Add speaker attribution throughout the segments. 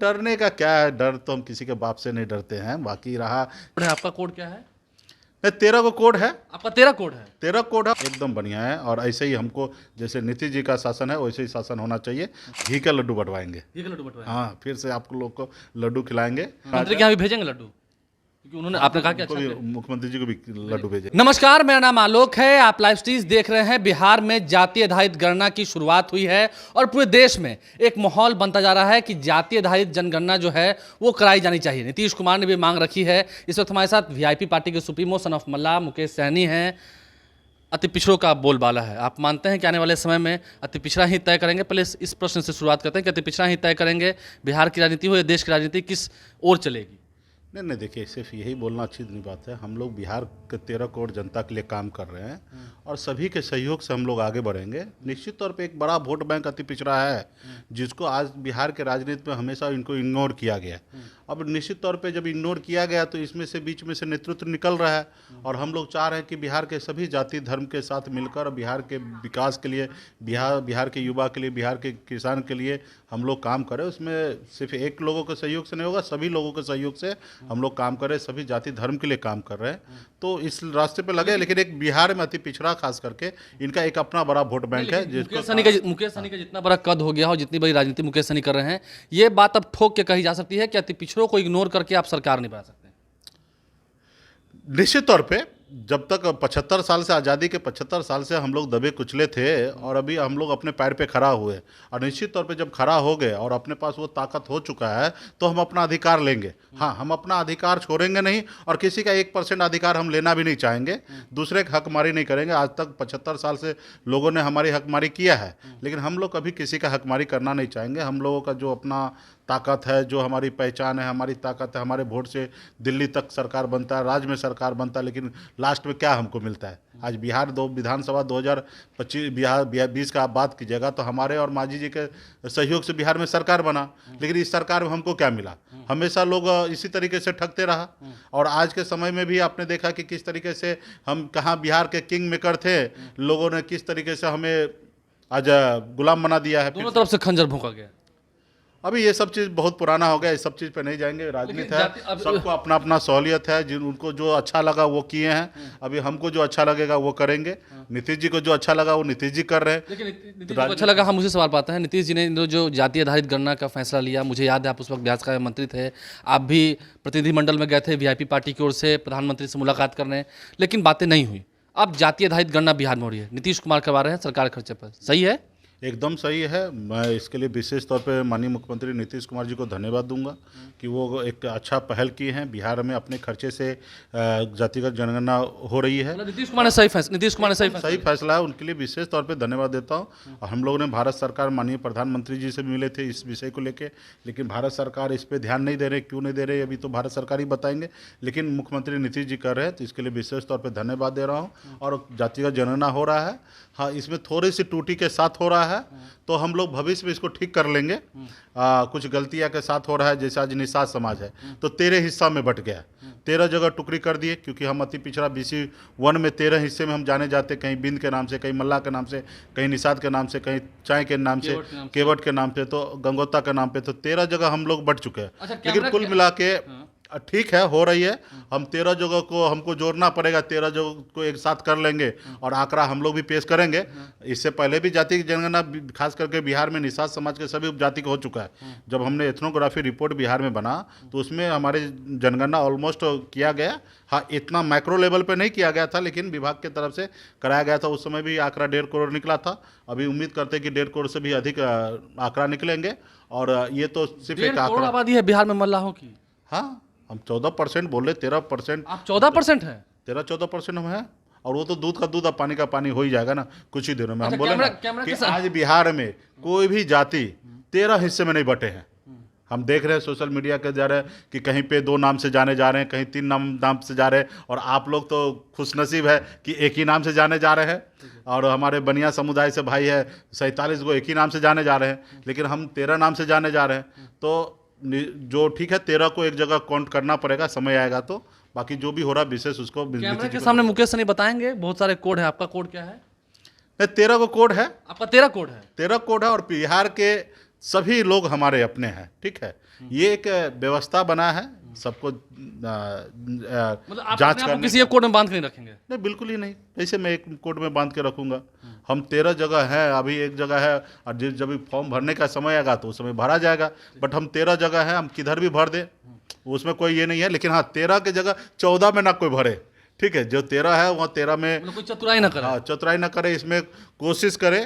Speaker 1: डरने का क्या है, डर तो हम किसी के बाप से नहीं डरते हैं। बाकी रहा
Speaker 2: आपका कोड क्या है?
Speaker 1: नहीं, 13 को कोड है,
Speaker 2: आपका 13 कोड है।
Speaker 1: 13 कोड है, एकदम बढ़िया है। और ऐसे ही हमको जैसे नीतीश जी का शासन है वैसे ही शासन होना चाहिए। घी का लड्डू बंटवाएंगे।
Speaker 2: ये लड्डू बंटवाएंगे।
Speaker 1: हाँ, फिर से आप लोग को लड्डू खिलाएंगे।
Speaker 2: मंत्री के यहाँ भी भेजेंगे लड्डू, क्योंकि उन्होंने आपने कहा कि
Speaker 1: उनको
Speaker 2: अच्छा
Speaker 1: भी, मुख्यमंत्री जी को भी लड्डू भेजे।
Speaker 2: नमस्कार, मेरा नाम आलोक है। आप लाइव स्ट्रीम देख रहे हैं। बिहार में जातीय आधारित गणना की शुरुआत हुई है और पूरे देश में एक माहौल बनता जा रहा है कि जातीय आधारित जनगणना जो है वो कराई जानी चाहिए। नीतीश कुमार ने भी मांग रखी है। इस वक्त हमारे साथ वीआईपी पार्टी के सुप्रीमो सन ऑफ मल्ला मुकेश सहनी हैं। अति पिछड़ों का बोलबाला है। आप मानते हैं कि आने वाले समय में अति पिछड़ा ही तय करेंगे? पहले इस प्रश्न से शुरुआत करते हैं कि अति पिछड़ा ही तय करेंगे, बिहार की राजनीति हो या देश की राजनीति, किस ओर चलेगी?
Speaker 1: नहीं नहीं, देखिए सिर्फ यही बोलना अच्छी नहीं बात है। हम लोग बिहार के 13 करोड़ जनता के लिए काम कर रहे हैं और सभी के सहयोग से हम लोग आगे बढ़ेंगे। निश्चित तौर पे एक बड़ा वोट बैंक अति पिछड़ा है जिसको आज बिहार के राजनीति में हमेशा इनको इग्नोर किया गया। अब निश्चित तौर पे जब इग्नोर किया गया तो इसमें से बीच में से नेतृत्व निकल रहा है और हम लोग चाह रहे हैं कि बिहार के सभी जाति धर्म के साथ मिलकर बिहार के विकास के लिए, बिहार के युवा के लिए, बिहार के किसान के लिए हम लोग काम करें। उसमें सिर्फ एक लोगों के सहयोग से नहीं होगा, सभी लोगों के सहयोग से हम लोग काम कर रहे हैं, सभी जाति धर्म के लिए काम कर रहे हैं। तो इस रास्ते पे लगे। लेकिन एक बिहार में अति पिछड़ा खास करके इनका एक अपना बड़ा वोट बैंक है जिसको
Speaker 2: मुकेश सहनी का जितना बड़ा कद हो गया हो, जितनी बड़ी राजनीति मुकेश सहनी कर रहे हैं, ये बात अब ठोक के कही जा सकती है कि अति पिछड़ों को इग्नोर करके आप सरकार नहीं बना सकते।
Speaker 1: निश्चित तौर पे जब तक 75 साल से आज़ादी के 75 साल से हम लोग दबे कुचले थे और अभी हम लोग अपने पैर पे खड़ा हुए और निश्चित तौर पे जब खड़ा हो गए और अपने पास वो ताकत हो चुका है तो हम अपना अधिकार लेंगे। हाँ, हम अपना अधिकार छोड़ेंगे नहीं और किसी का 1% अधिकार हम लेना भी नहीं चाहेंगे। दूसरे की हकमारी नहीं करेंगे। आज तक 75 साल से लोगों ने हमारी हकमारी किया है, लेकिन हम लोग कभी किसी का हकमारी करना नहीं चाहेंगे। हम लोगों का जो अपना ताकत है, जो हमारी पहचान है, हमारी ताकत है, हमारे वोट से दिल्ली तक सरकार बनता है, राज्य में सरकार बनता है, लेकिन लास्ट में क्या हमको मिलता है? आज बिहार विधानसभा 2020 का आप बात कीजिएगा तो हमारे और मांझी जी के सहयोग से बिहार में सरकार बना, लेकिन इस सरकार में हमको क्या मिला? हमेशा लोग इसी तरीके से ठगते रहा। और आज के समय में भी आपने देखा कि किस तरीके से हम कहाँ बिहार के किंग मेकर थे, लोगों ने किस तरीके से हमें आज गुलाम बना दिया है।
Speaker 2: दोनों तरफ से खंजर भोंका गया।
Speaker 1: अभी ये सब चीज़ बहुत पुराना हो गया, इस सब चीज़ पे नहीं जाएंगे। राजनीति है, सबको अपना अपना सहूलियत है। जिन उनको जो अच्छा लगा वो किए हैं। अभी हमको जो अच्छा लगेगा वो करेंगे। नीतीश जी को जो अच्छा लगा वो नीतीश जी कर रहे हैं।
Speaker 2: लेकिन नीतीश को अच्छा लगा, हम उसे सवाल पाते हैं। नीतीश जी ने जो जातीय आधारित गणना का फैसला लिया, मुझे याद है आप उस वक्त बिहार का मंत्री थे, आप भी प्रतिनिधिमंडल में गए थे वीआईपी पार्टी की ओर से प्रधानमंत्री से मुलाकात करने, लेकिन बातें नहीं हुई। अब जातीय आधारित गणना बिहार में हो रही है, नीतीश कुमार करवा रहे हैं सरकार खर्चे पर, सही है?
Speaker 1: एकदम सही है। मैं इसके लिए विशेष तौर पे माननीय मुख्यमंत्री नीतीश कुमार जी को धन्यवाद दूंगा कि वो एक अच्छा पहल की हैं। बिहार में अपने खर्चे से जातिगत जनगणना हो रही है।
Speaker 2: नीतीश कुमार ने सही
Speaker 1: फैसला है, उनके लिए विशेष तौर पे धन्यवाद देता हूं। और हम लोगों ने भारत सरकार माननीय प्रधानमंत्री जी से मिले थे इस विषय को लेके, लेकिन भारत सरकार इस पर ध्यान नहीं दे रहे। क्यों नहीं दे रहे अभी तो भारत सरकार ही बताएंगे, लेकिन मुख्यमंत्री नीतीश जी कर रहे हैं तो इसके लिए विशेष तौर पर धन्यवाद दे रहा हूँ। और जातिगत जनगणना हो रहा है, हाँ, इसमें थोड़ी सी त्रुटि के साथ हो रहा है तो हम लोग भविष्य में इसको ठीक कर लेंगे। कुछ गलतियां के साथ हो रहा है, जैसे आज निषाद समाज है तो 13 हिस्सा में बट गया, 13 जगह टुकड़ी कर दिए, क्योंकि हम अति पिछड़ा BC 1 में 13 हिस्से में हम जाने जाते, कहीं बिंद के नाम से, कहीं मल्ला के नाम से, कहीं निषाद के नाम से, कहीं चाय के नाम से, केवट के नाम पे, तो गंगोत्ता के नाम पे, तो 13 जगह हम लोग बट चुके हैं। लेकिन कुल मिला के ठीक है, हो रही है। हम 13 जगह को हमको जोड़ना पड़ेगा, 13 जगह को एक साथ कर लेंगे और आंकड़ा हम लोग भी पेश करेंगे। इससे पहले भी जाति की जनगणना खास करके बिहार में निषाद समाज के सभी उपजाति का हो चुका है। जब हमने एथनोग्राफी रिपोर्ट बिहार में बना तो उसमें हमारे जनगणना ऑलमोस्ट किया गया। हाँ, इतना माइक्रो लेवल पे नहीं किया गया था, लेकिन विभाग की तरफ से कराया गया था। उस समय भी आंकड़ा 1.5 करोड़ निकला था। अभी उम्मीद करते हैं कि 1.5 करोड़ से भी अधिक आंकड़ा निकलेंगे। और ये तो सिर्फ एक आंकड़ा
Speaker 2: आबादी है बिहार में मल्लाहों की।
Speaker 1: हाँ, हम 14% बोले, 13%।
Speaker 2: आप 14% है?
Speaker 1: 13-14% हम हैं। और वो तो दूध का दूध और पानी का पानी हो ही जाएगा ना कुछ ही दिनों में। हम बोले ना कि आज बिहार में कोई भी जाति 13 हिस्से में नहीं बटे हैं। हम देख रहे हैं सोशल मीडिया के जा रहे हैं कि कहीं पे 2 नाम से जाने जा रहे हैं, कहीं 3 नाम से जा रहे हैं, और आप लोग तो खुशनसीब है कि एक ही नाम से जाने जा रहे हैं। और हमारे बनिया समुदाय से भाई है 47 को एक ही नाम से जाने जा रहे हैं, लेकिन हम 13 नाम से जाने जा रहे हैं। तो जो ठीक है, 13 को एक जगह काउंट करना पड़ेगा, समय आएगा तो। बाकी जो भी हो रहा विशेष उसको
Speaker 2: कैमरे के सामने मुकेश सहनी बताएंगे। बहुत सारे कोड है, आपका कोड क्या है?
Speaker 1: 13 को कोड है।
Speaker 2: आपका 13 कोड है?
Speaker 1: 13 कोड है। और बिहार के सभी लोग हमारे अपने हैं, ठीक है। ये एक व्यवस्था बना है सबको
Speaker 2: मतलब आप
Speaker 1: जांच
Speaker 2: अपने आप को
Speaker 1: करने
Speaker 2: किसी
Speaker 1: का।
Speaker 2: एक कोड में बांध के नहीं रखेंगे।
Speaker 1: नहीं, बिल्कुल ही नहीं। ऐसे मैं एक कोर्ट में बांध के रखूंगा। हम 13 जगह हैं, अभी एक जगह है, और जब भी फॉर्म भरने का समय आएगा तो उस समय भरा जाएगा। बट हम 13 जगह हैं, हम किधर भी भर दें, उसमें कोई ये नहीं है। लेकिन हाँ, 13 की जगह 14 में ना कोई भरे, ठीक है। जो 13 है वहाँ 13 में
Speaker 2: मतलब कोई चतुराई ना करे।
Speaker 1: हाँ, चतुराई ना करे। इसमें कोशिश करे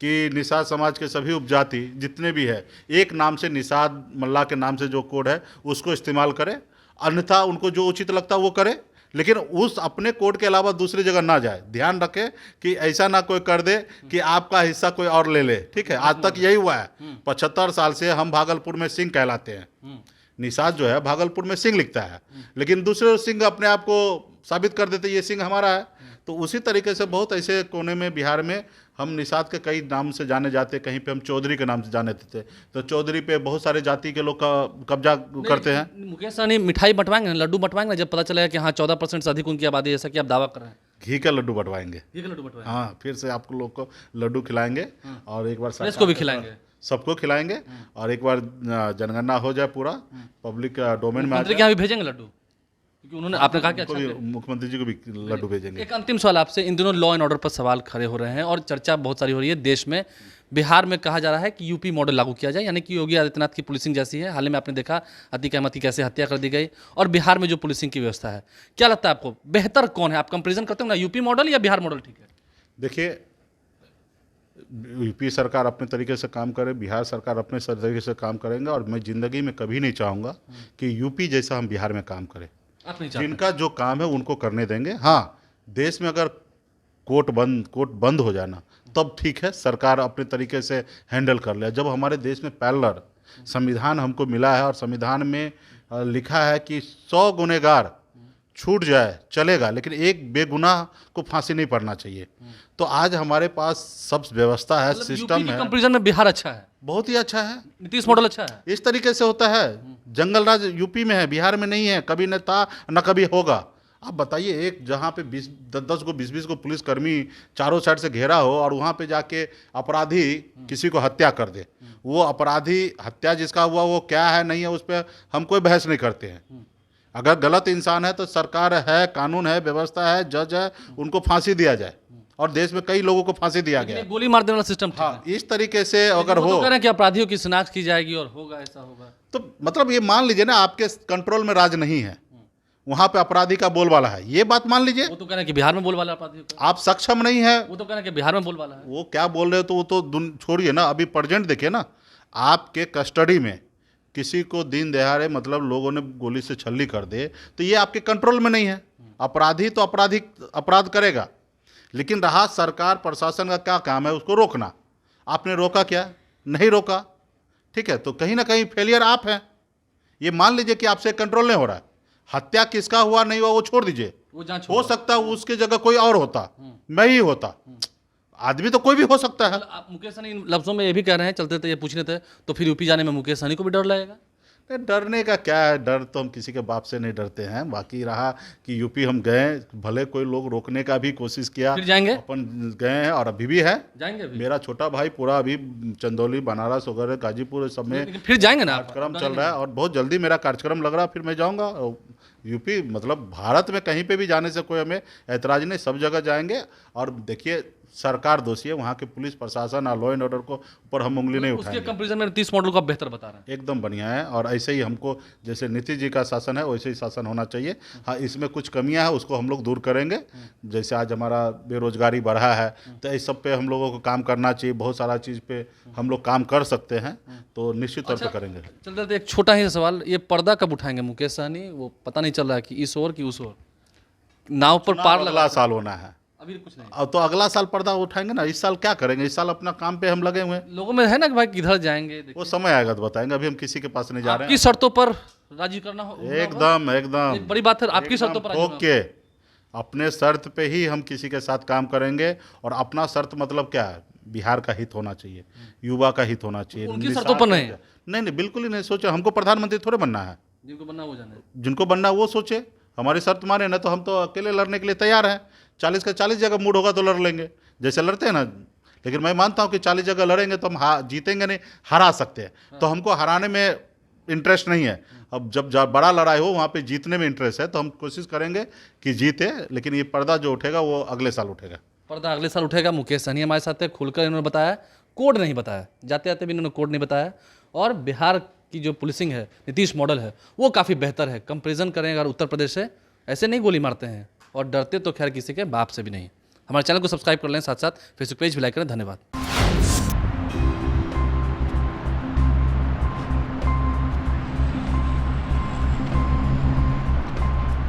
Speaker 1: कि निषाद समाज के सभी उपजाति जितने भी है, एक नाम से निषाद मल्ला के नाम से जो कोड है उसको इस्तेमाल करे। अन्यथा उनको जो उचित लगता है वो करे, लेकिन उस अपने कोड के अलावा दूसरी जगह ना जाए। ध्यान रखें कि ऐसा ना कोई कर दे कि आपका हिस्सा कोई और ले ले, ठीक है। आज तक यही हुआ है। 75 साल से हम भागलपुर में सिंह कहलाते हैं। निषाद जो है भागलपुर में सिंह लिखता है, लेकिन दूसरे सिंह अपने आप को साबित कर देते ये सिंह हमारा है। तो उसी तरीके से बहुत ऐसे कोने में बिहार में हम निषाद के कई नाम से जाने जाते। कहीं पे हम चौधरी के नाम से जाने थे, तो चौधरी पे बहुत सारे जाति के लोग कब्जा करते हैं।
Speaker 2: मुकेश सहनी मिठाई बंटवाएंगे ना, लड्डू बंटवाएंगे ना, जब पता चलेगा कि हाँ 14% से अधिक उनकी आबादी है, जैसा कि आप दावा कर रहे हैं।
Speaker 1: घी का लड्डू बंटवाएंगे।
Speaker 2: ये लड्डू बंटवाएंगे,
Speaker 1: हाँ, फिर से आपको लोग को लड्डू खिलाएंगे और एक बार
Speaker 2: प्रेस को भी खिलाएंगे।
Speaker 1: सबको खिलाएंगे। और एक बार जनगणना हो जाए, पूरा पब्लिक डोमेन में आ
Speaker 2: मंत्री
Speaker 1: जाए,
Speaker 2: के यहाँ भी भेजेंगे लड्डू, क्योंकि उन्होंने आपने कहा कि अच्छा
Speaker 1: उनको भी,
Speaker 2: करें।
Speaker 1: मुख्यमंत्री जी को भी लड्डू भेजेंगे।
Speaker 2: एक अंतिम सवाल आपसे, इन दिनों लॉ एंड ऑर्डर पर सवाल खड़े हो रहे हैं और चर्चा बहुत सारी हो रही है देश में। बिहार में कहा जा रहा है कि यूपी मॉडल लागू किया जाए, यानी कि योगी आदित्यनाथ की पुलिसिंग जैसी है। हाल ही में आपने देखा अतीक अहमद की कैसे हत्या कर दी गई, और बिहार में जो पुलिसिंग की व्यवस्था है, क्या लगता है आपको बेहतर कौन है? आप कंपेरिजन करते हो ना, यूपी मॉडल या बिहार मॉडल ठीक है?
Speaker 1: देखिए, यूपी सरकार अपने तरीके से काम करे, बिहार सरकार अपने तरीके से काम करेंगे, और मैं ज़िंदगी में कभी नहीं चाहूँगा कि यूपी जैसा हम बिहार में काम करें।
Speaker 2: आप नहीं चाहते?
Speaker 1: जिनका जो काम है उनको करने देंगे। हाँ, देश में अगर कोर्ट बंद हो जाना तब ठीक है, सरकार अपने तरीके से हैंडल कर ले। जब हमारे देश में पैरेलल संविधान हमको मिला है और संविधान में लिखा है कि 100 गुनहगार छूट जाए चलेगा, लेकिन एक बेगुनाह को फांसी नहीं पड़ना चाहिए। तो आज हमारे पास सब व्यवस्था है, सिस्टम है,
Speaker 2: कंपेरिजन में बिहार अच्छा है,
Speaker 1: बहुत ही अच्छा है।
Speaker 2: नीतीश मॉडल अच्छा है।
Speaker 1: इस तरीके से होता है। जंगल राज यूपी में है, बिहार में नहीं है, कभी न था न कभी होगा। आप बताइए, एक जहाँ पे 10 को 20 को पुलिसकर्मी चारों साइड से घेरा हो और वहाँ पे जाके अपराधी किसी को हत्या कर दे, वो अपराधी हत्या जिसका हुआ वो क्या है नहीं है उस पर हम कोई बहस नहीं करते हैं। अगर गलत इंसान है तो सरकार है, कानून है, व्यवस्था है, जज है, उनको फांसी दिया जाए। और देश में कई लोगों को फांसी दिया गया।
Speaker 2: गोली मार देने वाला सिस्टम
Speaker 1: हाँ, इस तरीके से अगर हो
Speaker 2: तो कह रहे हैं कि अपराधियों की शिनाख्त की जाएगी और होगा, ऐसा होगा।
Speaker 1: तो मतलब ये मान लीजिए ना, आपके कंट्रोल में राज नहीं है, वहां पे अपराधी का बोलबाला है, ये बात मान लीजिए।
Speaker 2: वो तो कह रहे हैं कि बिहार में बोलबाला अपराधियों का,
Speaker 1: आप सक्षम नहीं है,
Speaker 2: वो तो कह रहे हैं कि बिहार में बोलबाला है।
Speaker 1: वो क्या बोल रहे हो तो वो तो छोड़िए ना। अभी प्रेजेंट देखिए ना, आपके कस्टडी में किसी को दिन दहाड़े मतलब लोगों ने गोली से छल्ली कर दे तो ये आपके कंट्रोल में नहीं है। अपराधी तो अपराध करेगा, लेकिन रहा सरकार प्रशासन का क्या काम है उसको रोकना। आपने रोका क्या? नहीं रोका, ठीक है। तो कहीं ना कहीं फेलियर आप हैं। ये मान लीजिए कि आपसे कंट्रोल नहीं हो रहा है। हत्या किसका हुआ नहीं हुआ वो छोड़ दीजिए,
Speaker 2: वो जांच
Speaker 1: हो सकता है उसके जगह कोई और होता, मैं ही होता। आदमी तो कोई भी हो सकता है।
Speaker 2: आप मुकेश सहनी इन लफ्जों में ये भी कह रहे हैं, चलते थे ये पूछने थे, तो फिर यूपी जाने में मुकेश सहनी को भी डर लगेगा?
Speaker 1: नहीं, डरने का क्या है, डर तो हम किसी के बाप से नहीं डरते हैं। बाकी रहा कि यूपी हम गए, भले कोई लोग रोकने का भी कोशिश किया,
Speaker 2: फिर जाएंगे?
Speaker 1: अपन गए हैं और अभी भी है,
Speaker 2: जाएंगे अभी?
Speaker 1: मेरा छोटा भाई पूरा अभी चंदौली, बनारस वगैरह, गाजीपुर सब में
Speaker 2: लेकिन फिर जाएंगे ना आप?
Speaker 1: कार्यक्रम चल रहा है और बहुत जल्दी मेरा कार्यक्रम लग रहा है, फिर मैं जाऊंगा यूपी। मतलब भारत में कहीं पे भी जाने से कोई हमें ऐतराज नहीं, सब जगह जाएंगे। और देखिए, सरकार दोषी है, वहाँ के पुलिस प्रशासन और लॉ एंड ऑर्डर को ऊपर हम उंगली नहीं
Speaker 2: उसके
Speaker 1: उठाएंगे।
Speaker 2: कंपेरिजन में नीतीश मॉडल को आप बेहतर बता रहे हैं?
Speaker 1: एकदम बढ़िया है, और ऐसे ही हमको जैसे नीतीश जी का शासन है वैसे ही शासन होना चाहिए। हाँ, इसमें कुछ कमियां हैं उसको हम लोग दूर करेंगे। जैसे आज हमारा बेरोजगारी बढ़ा है, तो इस सब पे हम लोगों को काम करना चाहिए। बहुत सारा चीज़ पे हम लोग काम कर सकते हैं, तो निश्चित तौर पर करेंगे।
Speaker 2: चलते थे एक छोटा ही सवाल, ये पर्दा कब उठाएंगे मुकेश सहनी? वो पता नहीं चल रहा है कि इस ओर की उस ओर, नाव पर पार लगा।
Speaker 1: अगला साल होना है,
Speaker 2: अभी कुछ नहीं।
Speaker 1: अब तो अगला साल पर्दा उठाएंगे ना। इस साल क्या करेंगे? इस साल अपना काम पे हम लगे हुए हैं।
Speaker 2: लोगों में है ना कि भाई किधर जाएंगे,
Speaker 1: वो समय आएगा तो बताएंगे, अभी हम किसी के पास नहीं जा रहे
Speaker 2: आपकी शर्तों पर राजी करना हो?
Speaker 1: हैं। एकदम एकदम
Speaker 2: एक बड़ी बात है, आपकी शर्तों पर राजी होना।
Speaker 1: ओके, अपने शर्त पे ही हम किसी के साथ काम करेंगे। और अपना शर्त मतलब क्या है? बिहार का हित होना चाहिए, युवा का हित होना चाहिए।
Speaker 2: उनकी शर्तों पर नहीं?
Speaker 1: नहीं, बिल्कुल ही नहीं सोचो। हमको प्रधानमंत्री थोड़े बनना है,
Speaker 2: जिनको बनना वो जाने।
Speaker 1: जिनको बनना वो सोचे। हमारी शर्त माने ना तो हम तो अकेले लड़ने के लिए तैयार हैं। 40 का 40 जगह मूड होगा तो लड़ लेंगे, जैसे लड़ते हैं ना। लेकिन मैं मानता हूँ कि 40 जगह लड़ेंगे तो हम जीतेंगे नहीं, हरा सकते हैं। तो हमको हराने में इंटरेस्ट नहीं है। अब जब बड़ा लड़ाई हो वहाँ पे जीतने में इंटरेस्ट है, तो हम कोशिश करेंगे कि जीते, लेकिन ये पर्दा जो उठेगा वो अगले साल उठेगा।
Speaker 2: पर्दा अगले साल उठेगा। मुकेश सहनी हमारे साथ है, खुलकर इन्होंने बताया, कोड नहीं बताया, जाते जाते भी इन्होंने कोड नहीं बताया। और बिहार की जो पुलिसिंग है, नीतीश मॉडल है, वो काफ़ी बेहतर है। कंपेरिजन करें अगर उत्तर प्रदेश से, ऐसे नहीं गोली मारते हैं और डरते तो खैर किसी के बाप से भी नहीं। हमारे चैनल को सब्सक्राइब कर लें, साथ साथ फेसबुक पेज भी लाइक करें। धन्यवाद।